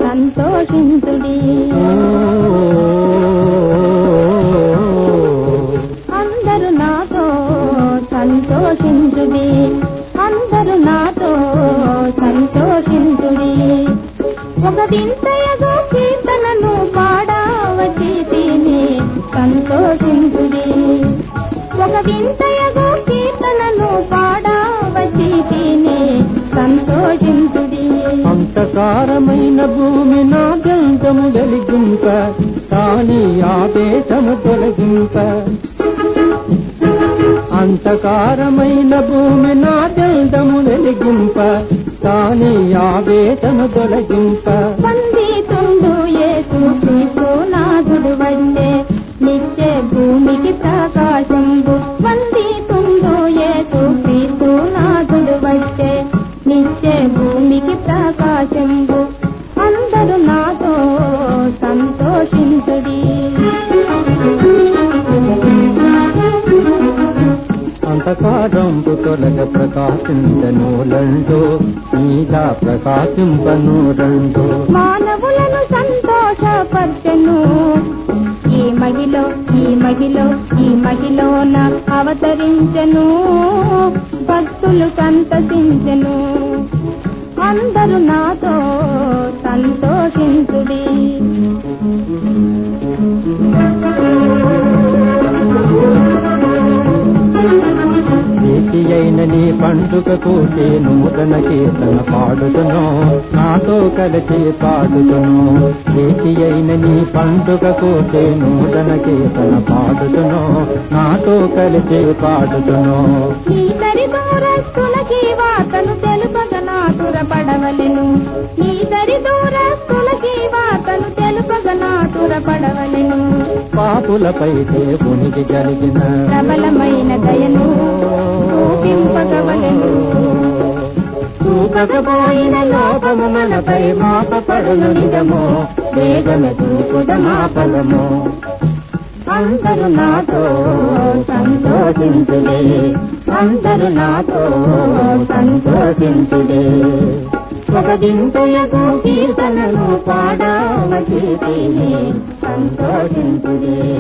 సంతోషించుడి అందరూ నాతో సంతోషించుడి, అందరూ నాతో సంతోషించుడి. ఒక వింతయగు కీర్తనను పాడవచి తిని సంతోషించుడి, ఒక వింతయగు కీర్తనను పాడవచి తిని సంతోషించుడి. అంతకారమైన భూమి నా గంధము వెలిగింప, కానీ ఆవేశము తొలగింప. అంతకారమైన భూమి నా గంధము వెలిగింప, కానీ ఆవేశము తొలగింప. వందితుండు యేసు క్రీస్తు నాథుడు వచ్చే, నిత్య భూమికి ప్రకాశంబు. వందితుండు యేసు క్రీస్తు నాథుడు వచ్చే, నిత్య భూమికి ప్రకాశంబు. అందరూ నాతో సంతోషించుడి. అంతకారంపు తొలగ ప్రకాశించను రండు, నీలా ప్రకాశింపను రండు. మానవులను సంతోషపరచెను ఈ మహిలో, ఈ మహిలో, ఈ మహిలోన అవతరించెను, భక్తులు సంతసించెను. అందరూ నాతో సంతోషించుడి. నీతి అయిన నీ పండుగకు నూతన కీర్తన పాడుతును, నాతో కలిసి పాడుతును. నీతి అయిన నీ పండుగకు నూతన కీర్తన పాడుతును, నాతో కలిసి పాడుతును. నీ దరిదూరస్తులకి వార్తను తెలుపగ నాతురపడవలెను, నీ దరిదూరస్తులకి వార్తను తెలుపగ నాతురపడవలెను. పాపులపై దేవునికి కలిగిన ప్రబలమైన దయను చూపింపగవలెను. చూపకపోయిన లోపము మనపై మాపపడును నిజము, వేగన చూపుద మా ఫలము. అందరూ నాతో సంతోషించుడే, అందరూ నాతో సంతోషించుడే. ఒక వింతయగు కీర్తనను పాడవచి తిని సంతోషించుడే.